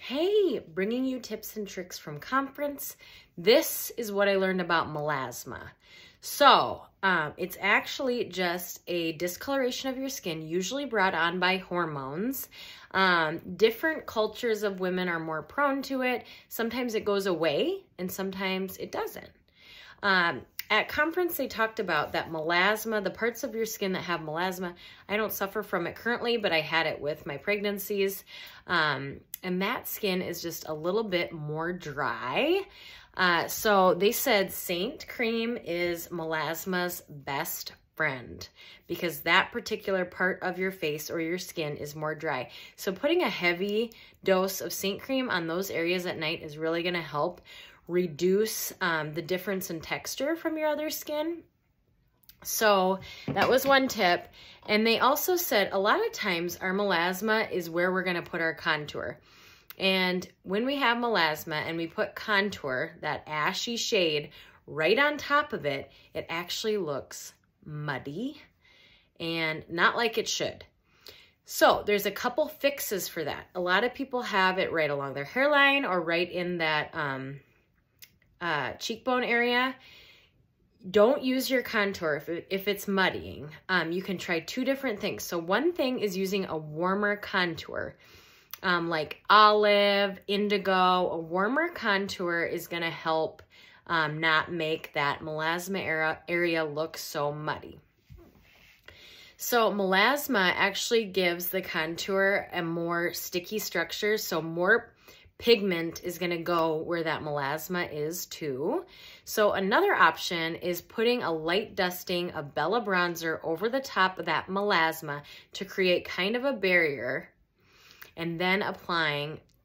Hey, bringing you tips and tricks from conference. This is what I learned about melasma. So, it's actually just a discoloration of your skin, usually brought on by hormones. Different cultures of women are more prone to it. Sometimes it goes away and sometimes it doesn't. At conference, they talked about that melasma, the parts of your skin that have melasma. I don't suffer from it currently, but I had it with my pregnancies. And that skin is just a little bit more dry. So they said Saint cream is melasma's best friend because that particular part of your face or your skin is more dry. So putting a heavy dose of Saint cream on those areas at night is really going to help reduce the difference in texture from your other skin. So that was one tip. And they also said a lot of times our melasma is where we're going to put our contour. And when we have melasma and we put contour, that ashy shade, right on top of it, it actually looks muddy and not like it should. So there's a couple fixes for that. A lot of people have it right along their hairline or right in that cheekbone area. Don't use your contour if it's muddying. You can try two different things. So one thing is using a warmer contour, like olive, indigo. A warmer contour is going to help not make that melasma area look so muddy. So melasma actually gives the contour a more sticky structure, so more pigment is going to go where that melasma is too. So another option is putting a light dusting of Bella bronzer over the top of that melasma to create kind of a barrier, and then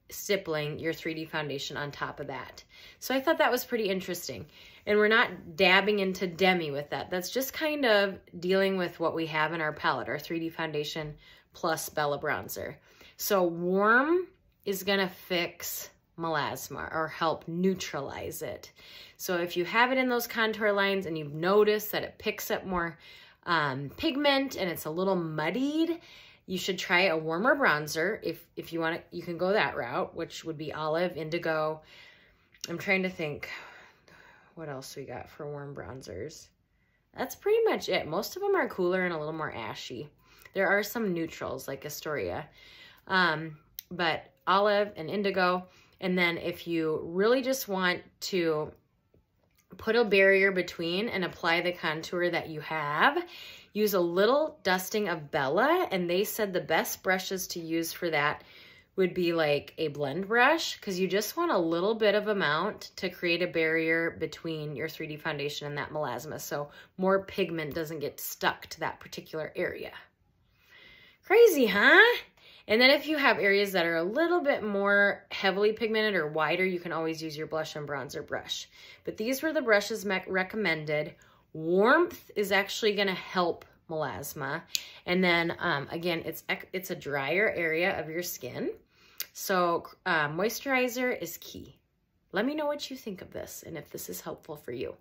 stippling your 3D foundation on top of that. So I thought that was pretty interesting. And we're not dabbing into demi with that. That's just kind of dealing with what we have in our palette, our 3D foundation plus Bella bronzer. So warm is gonna fix melasma or help neutralize it. So if you have it in those contour lines and you've noticed that it picks up more pigment and it's a little muddied, you should try a warmer bronzer. If you want to, you can go that route, which would be olive, indigo. I'm trying to think what else we got for warm bronzers. That's pretty much it. Most of them are cooler and a little more ashy. There are some neutrals like Astoria, but olive and indigo. And then if you really just want to put a barrier between and apply the contour that you have, use a little dusting of Bella. And they said the best brushes to use for that would be like a blend brush, because you just want a little bit of amount to create a barrier between your 3D foundation and that melasma, so more pigment doesn't get stuck to that particular area. Crazy, huh? And then if you have areas that are a little bit more heavily pigmented or wider, you can always use your blush and bronzer brush. But these were the brushes recommended. Warmth is actually going to help melasma. And then again, it's a drier area of your skin. So moisturizer is key. Let me know what you think of this and if this is helpful for you.